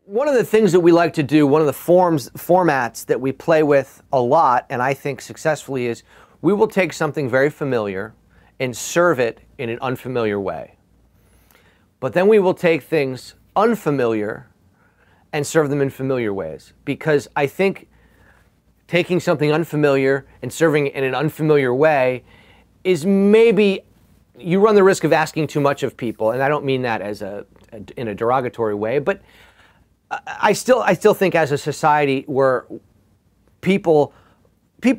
One of the things that we like to do, one of the formats that we play with a lot, and I think successfully, is we will take something very familiar and serve it in an unfamiliar way. But then we will take things unfamiliar and serve them in familiar ways. Because I think taking something unfamiliar and serving it in an unfamiliar way is maybe, you run the risk of asking too much of people, and I don't mean that as in a derogatory way, but I still think as a society where people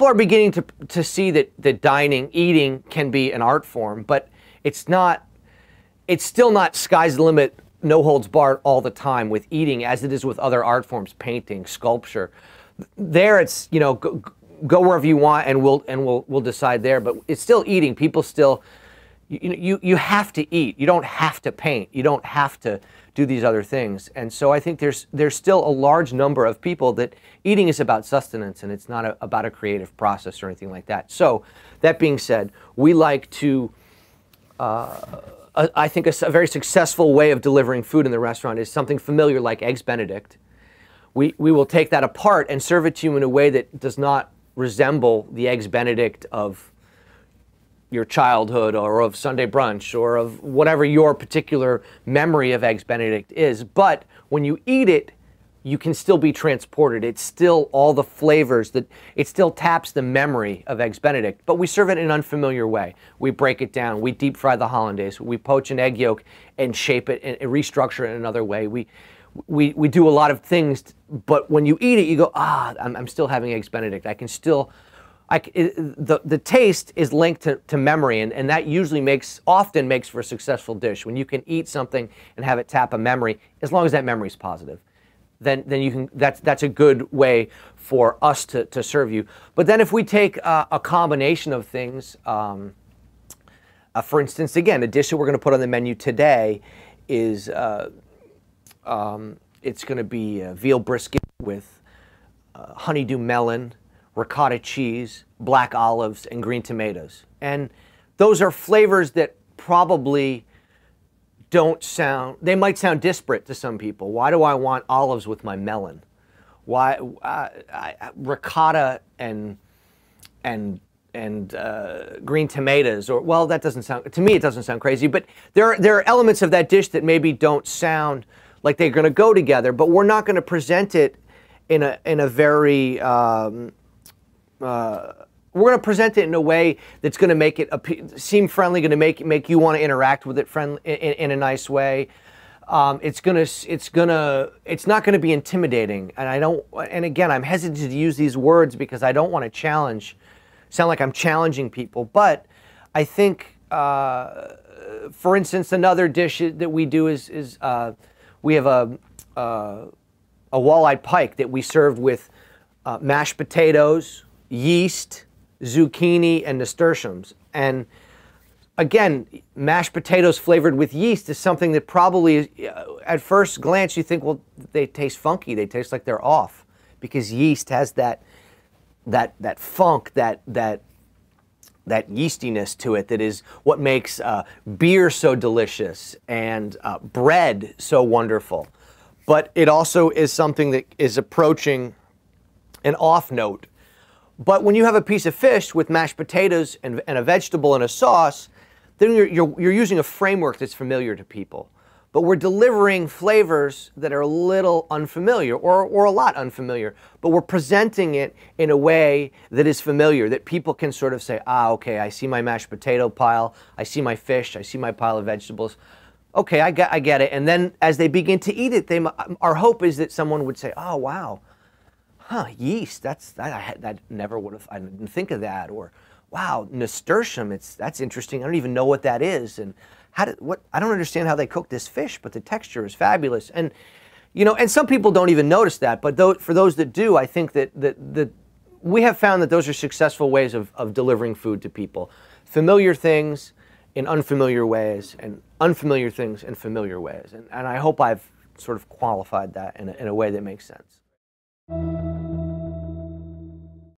are beginning to see that eating can be an art form, but it's still not sky's the limit, no holds barred all the time with eating as it is with other art forms, painting, sculpture. There it's, you know, go wherever you want and we'll decide there, but it's still eating. People still, you have to eat. You don't have to paint. You don't have to do these other things. And so I think there's still a large number of people that eating is about sustenance and it's not about a creative process or anything like that. So that being said, we like to, I think a very successful way of delivering food in the restaurant is something familiar like Eggs Benedict. We will take that apart and serve it to you in a way that does not resemble the Eggs Benedict of your childhood or of Sunday brunch or of whatever your particular memory of Eggs Benedict is. But when you eat it, you can still be transported. It's still all the flavors, that it still taps the memory of Eggs Benedict, but we serve it in an unfamiliar way. We break it down, we deep fry the hollandaise, we poach an egg yolk and shape it and restructure it in another way. We do a lot of things, but when you eat it, you go, I'm still having Eggs Benedict. I can still, the taste is linked to memory, and that usually often makes for a successful dish. When you can eat something and have it tap a memory, as long as that memory is positive, then you can. That's a good way for us to serve you. But then if we take a combination of things, for instance, again, a dish that we're going to put on the menu today is it's going to be veal brisket with honeydew melon, ricotta cheese, black olives, and green tomatoes. And those are flavors that probably they might sound disparate to some people. Why do I want olives with my melon? Why ricotta and green tomatoes? Or, well, that doesn't sound, to me it doesn't sound crazy, but there are elements of that dish that maybe don't sound like they're going to go together, but we're not going to present it in a very we're going to present it in a way that's going to make it seem friendly, going to make you want to interact with it in a nice way. It's not going to be intimidating, and again, I'm hesitant to use these words because I don't want to sound like I'm challenging people. But I think, for instance, another dish that we do is we have a walleye pike that we served with mashed potatoes, yeast, zucchini, and nasturtiums. And again, mashed potatoes flavored with yeast is something that probably, at first glance, you think, well, they taste funky. They taste like they're off because yeast has that funk, that yeastiness to it that is what makes beer so delicious and bread so wonderful. But it also is something that is approaching an off note. But when you have a piece of fish with mashed potatoes and a vegetable and a sauce, then you're using a framework that's familiar to people. But we're delivering flavors that are a little unfamiliar or a lot unfamiliar, but we're presenting it in a way that is familiar, that people can sort of say, okay, I see my mashed potato pile, I see my fish, I see my pile of vegetables. Okay, I get it. And then as they begin to eat it, our hope is that someone would say, oh, wow. Yeast, that never would have, I didn't think of that. Or, wow, nasturtium, that's interesting. I don't even know what that is. And I don't understand how they cook this fish, but the texture is fabulous. And, you know, and some people don't even notice that, but for those that do, I think that we have found that those are successful ways of delivering food to people. Familiar things in unfamiliar ways, and unfamiliar things in familiar ways. And I hope I've sort of qualified that in a way that makes sense.